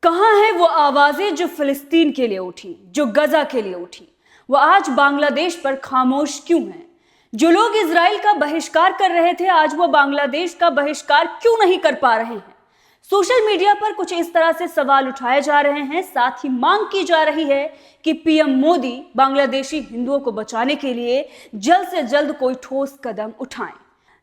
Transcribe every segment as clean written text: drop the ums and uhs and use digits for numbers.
कहां है वो आवाजें जो फिलिस्तीन के लिए उठी, जो गजा के लिए उठी? वो आज बांग्लादेश पर खामोश क्यों हैं? जो लोग इजराइल का बहिष्कार कर रहे थे, आज वो बांग्लादेश का बहिष्कार क्यों नहीं कर पा रहे हैं? सोशल मीडिया पर कुछ इस तरह से सवाल उठाए जा रहे हैं। साथ ही मांग की जा रही है कि पीएम मोदी बांग्लादेशी हिंदुओं को बचाने के लिए जल्द से जल्द कोई ठोस कदम उठाएं।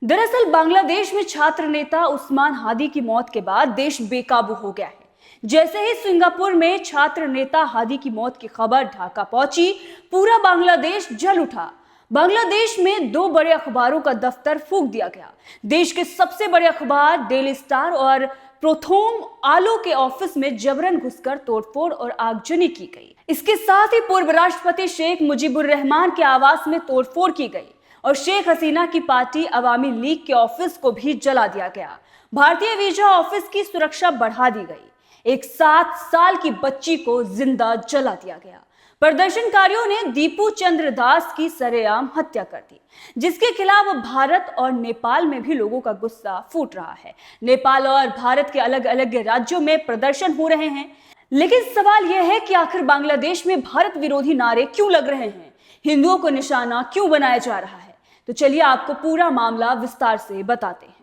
दरअसल बांग्लादेश में छात्र नेता उस्मान हादी की मौत के बाद देश बेकाबू हो गया है। जैसे ही सिंगापुर में छात्र नेता हादी की मौत की खबर ढाका पहुंची, पूरा बांग्लादेश जल उठा। बांग्लादेश में दो बड़े अखबारों का दफ्तर फूंक दिया गया। देश के सबसे बड़े अखबार डेली स्टार और प्रोथोम आलो के ऑफिस में जबरन घुसकर तोड़फोड़ और आगजनी की गई। इसके साथ ही पूर्व राष्ट्रपति शेख मुजीबुर रहमान के आवास में तोड़फोड़ की गई और शेख हसीना की पार्टी अवामी लीग के ऑफिस को भी जला दिया गया। भारतीय वीजा ऑफिस की सुरक्षा बढ़ा दी गई। एक 7 साल की बच्ची को जिंदा जला दिया गया। प्रदर्शनकारियों ने दीपू चंद्र दास की सरेआम हत्या कर दी, जिसके खिलाफ भारत और नेपाल में भी लोगों का गुस्सा फूट रहा है। नेपाल और भारत के अलग अलग राज्यों में प्रदर्शन हो रहे हैं, लेकिन सवाल यह है कि आखिर बांग्लादेश में भारत विरोधी नारे क्यों लग रहे हैं? हिंदुओं को निशाना क्यों बनाया जा रहा है? तो चलिए आपको पूरा मामला विस्तार से बताते हैं।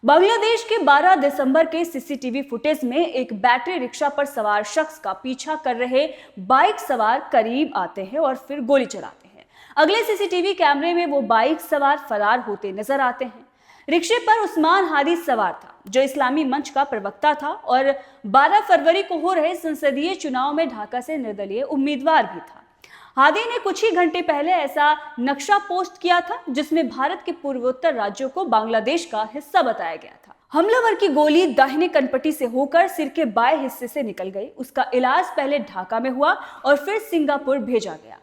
बांग्लादेश के 12 दिसंबर के सीसीटीवी फुटेज में एक बैटरी रिक्शा पर सवार शख्स का पीछा कर रहे बाइक सवार करीब आते हैं और फिर गोली चलाते हैं। अगले सीसीटीवी कैमरे में वो बाइक सवार फरार होते नजर आते हैं। रिक्शे पर उस्मान हादी सवार था, जो इस्लामी मंच का प्रवक्ता था और 12 फरवरी को हो रहे संसदीय चुनाव में ढाका से निर्दलीय उम्मीदवार भी था। हादी ने कुछ ही घंटे पहले ऐसा नक्शा पोस्ट किया था, जिसमें भारत के पूर्वोत्तर राज्यों को बांग्लादेश का हिस्सा बताया गया था। हमलावर की गोली दाहिने कनपट्टी से होकर सिर के बाएं हिस्से से निकल गई। उसका इलाज पहले ढाका में हुआ और फिर सिंगापुर भेजा गया।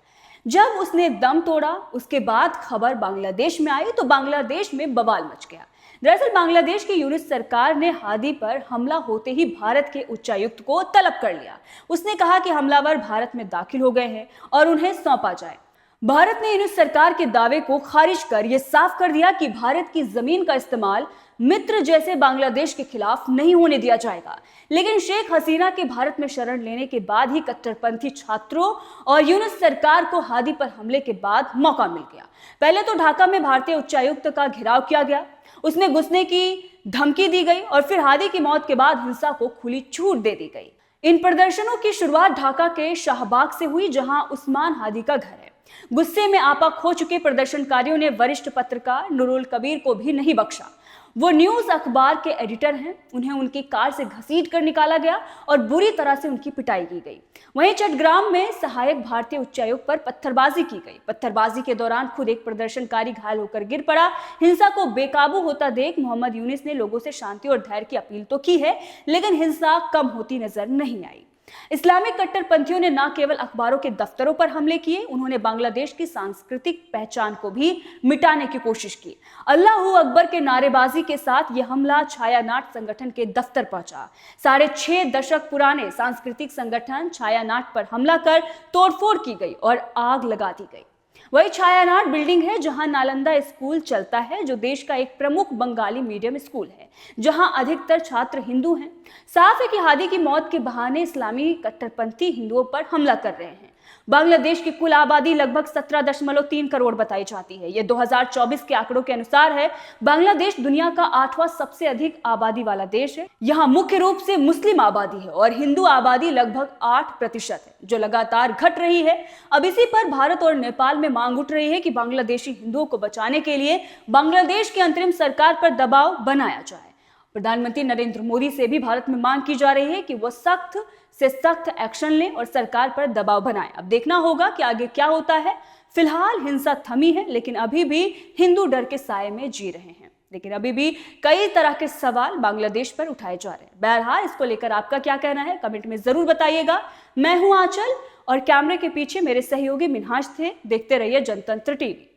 जब उसने दम तोड़ा, उसके बाद खबर बांग्लादेश में आई तो बांग्लादेश में बवाल मच गया। दरअसल बांग्लादेश की यूनिट सरकार ने हादी पर हमला होते ही भारत के उच्चायुक्त को तलब कर लिया। उसने कहा कि हमलावर भारत में दाखिल हो गए हैं और उन्हें सौंपा जाए। भारत ने यूनिट सरकार के दावे को खारिज कर यह साफ कर दिया कि भारत की जमीन का इस्तेमाल मित्र जैसे बांग्लादेश के खिलाफ नहीं होने दिया जाएगा। लेकिन शेख हसीना के भारत में शरण लेने के बाद ही कट्टरपंथी छात्रों और यूनिट सरकार को हादी पर हमले के बाद मौका मिल गया। पहले तो ढाका में भारतीय उच्चायुक्त का घेराव किया गया, उसमें घुसने की धमकी दी गई और फिर हादी की मौत के बाद हिंसा को खुली छूट दे दी गई। इन प्रदर्शनों की शुरुआत ढाका के शाहबाग से हुई, जहां उस्मान हादी का घर है। गुस्से में आपा खो चुके प्रदर्शनकारियों ने वरिष्ठ पत्रकार नुरुल कबीर को भी नहीं बख्शा। वो न्यूज अखबार के एडिटर हैं। उन्हें उनकी कार से घसीट कर निकाला गया और बुरी तरह से उनकी पिटाई की गई। वहीं चट्टग्राम में सहायक भारतीय उच्चायुक्त पर पत्थरबाजी की गई। पत्थरबाजी के दौरान खुद एक प्रदर्शनकारी घायल होकर गिर पड़ा। हिंसा को बेकाबू होता देख मोहम्मद यूनिस ने लोगों से शांति और धैर्य की अपील तो की है, लेकिन हिंसा कम होती नजर नहीं आई। इस्लामिक कट्टरपंथियों ने न केवल अखबारों के दफ्तरों पर हमले किए, उन्होंने बांग्लादेश की सांस्कृतिक पहचान को भी मिटाने की कोशिश की। अल्लाहू अकबर के नारेबाजी के साथ यह हमला छायानाट संगठन के दफ्तर पहुंचा। 6.5 दशक पुराने सांस्कृतिक संगठन छायानाट पर हमला कर तोड़फोड़ की गई और आग लगा दी गई। वही छायानाट बिल्डिंग है जहां नालंदा स्कूल चलता है, जो देश का एक प्रमुख बंगाली मीडियम स्कूल है, जहां अधिकतर छात्र हिंदू हैं। साफ है कि हादी की मौत के बहाने इस्लामी कट्टरपंथी हिंदुओं पर हमला कर रहे हैं। बांग्लादेश की कुल आबादी लगभग 17.3 करोड़ बताई जाती है। ये 2024 के आंकड़ों के अनुसार है। बांग्लादेश दुनिया का 8वां सबसे अधिक आबादी वाला देश है। यहाँ मुख्य रूप से मुस्लिम आबादी है और हिंदू आबादी लगभग 8% है, जो लगातार घट रही है। अब इसी पर भारत और नेपाल में मांग उठ रही है कि बांग्लादेशी हिंदुओं को बचाने के लिए बांग्लादेश की अंतरिम सरकार पर दबाव बनाया जाए। प्रधानमंत्री नरेंद्र मोदी से भी भारत में मांग की जा रही है कि वो सख्त से सख्त एक्शन लें और सरकार पर दबाव बनाएं। अब देखना होगा कि आगे क्या होता है। फिलहाल हिंसा थमी है, लेकिन अभी भी हिंदू डर के साए में जी रहे हैं। लेकिन अभी भी कई तरह के सवाल बांग्लादेश पर उठाए जा रहे हैं। बहरहाल इसको लेकर आपका क्या कहना है, कमेंट में जरूर बताइएगा। मैं हूं आंचल और कैमरे के पीछे मेरे सहयोगी मिन्हाज थे। देखते रहिए जनतंत्र टीवी।